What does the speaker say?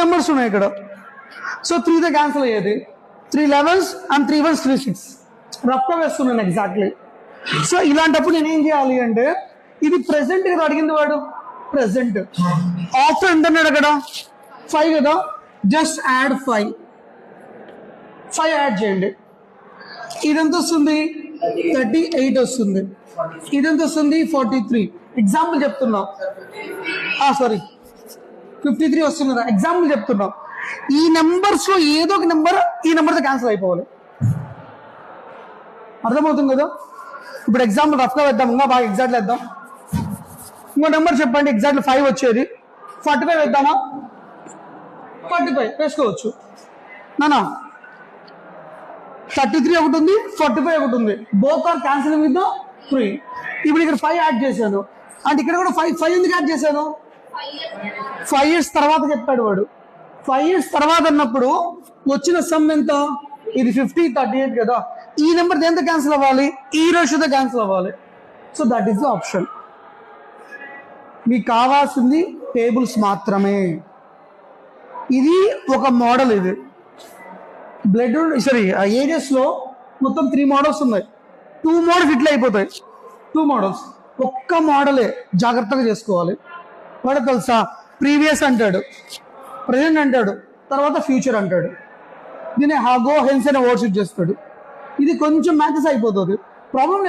Numbers ఉన్నాయి ఇక్కడ. So 3తో cancel అయ్యేది. 3 11s అండ్ 3 1s 3 6 రఫ్గా వేస్తున్నాను ఎగ్జాక్ట్లీ. సో ఇలాంటప్పుడు నేనేం చేయాలి అంటే, ఇది ప్రెసెంట్ కదా అడిగింది వాడు, ప్రెసెంట్. ఆఫ్టర్ ఎంత అన్నాడు అక్కడ 5 కదా, జస్ట్ యాడ్ 5 యాడ్ చేయండి. ఇదెంత వస్తుంది 38 వస్తుంది. ఇదెంత వస్తుంది 43. ఎగ్జాంపుల్ చెప్తున్నా, సారీ 53 వస్తుంది. ఎగ్జాంపుల్ చెప్తున్నా. ఈ నెంబర్స్ లో ఏదో ఒక నెంబర్ ఈ నెంబర్తో క్యాన్సిల్ అయిపోవాలి. అర్థమవుతుంది కదా? ఇప్పుడు ఎగ్జాంపుల్ రఫ్గా వేద్దాం, ఇంకా బాగా ఎగ్జాక్ట్ వేద్దాం. ఇంకో నెంబర్ చెప్పండి, ఎగ్జాక్ట్ 5 వచ్చేది. 45 వేద్దామా? 45 వేసుకోవచ్చు నానా. 33 ఒకటి ఉంది, 45 ఒకటి ఉంది. Both are cancelling with 3. ఇప్పుడు ఇక్కడ 5 యాడ్ చేశాను, అంటే ఇక్కడ కూడా 5 ఎందుకు యాడ్ చేశాను? 5 years తర్వాత చెప్పాడు వాడు. 5 years తర్వాత అన్నప్పుడు వచ్చిన సమ్ ఎంత? ఇది 50 38 కదా. ఈ నెంబర్ దేంతో క్యాన్సిల్ అవ్వాలి? ఈ రేషియోతో క్యాన్సిల్ అవ్వాలి. So that is the option. మీకు కావాల్సింది టేబుల్స్ మాత్రమే. ఇది ఒక మోడల్. ఇది బ్లడ్ ఏజెస్ లో మొత్తం 3 మోడల్స్ ఉన్నాయి. 2 మోడల్స్ ఇట్లా అయిపోతాయి. 2 మోడల్స్, ఒక్క మోడలే జాగ్రత్తగా చేసుకోవాలి. వాడు తెలుసా, ప్రీవియస్ అంటాడు, ప్రజెంట్ అంటాడు, తర్వాత ఫ్యూచర్ అంటాడు. దీన్ని హాగో హెన్స్ అనే వర్డ్స్ యూజ్ చేస్తాడు. ఇది కొంచెం మ్యాచెస్ అయిపోతుంది, ప్రాబ్లం లేదు.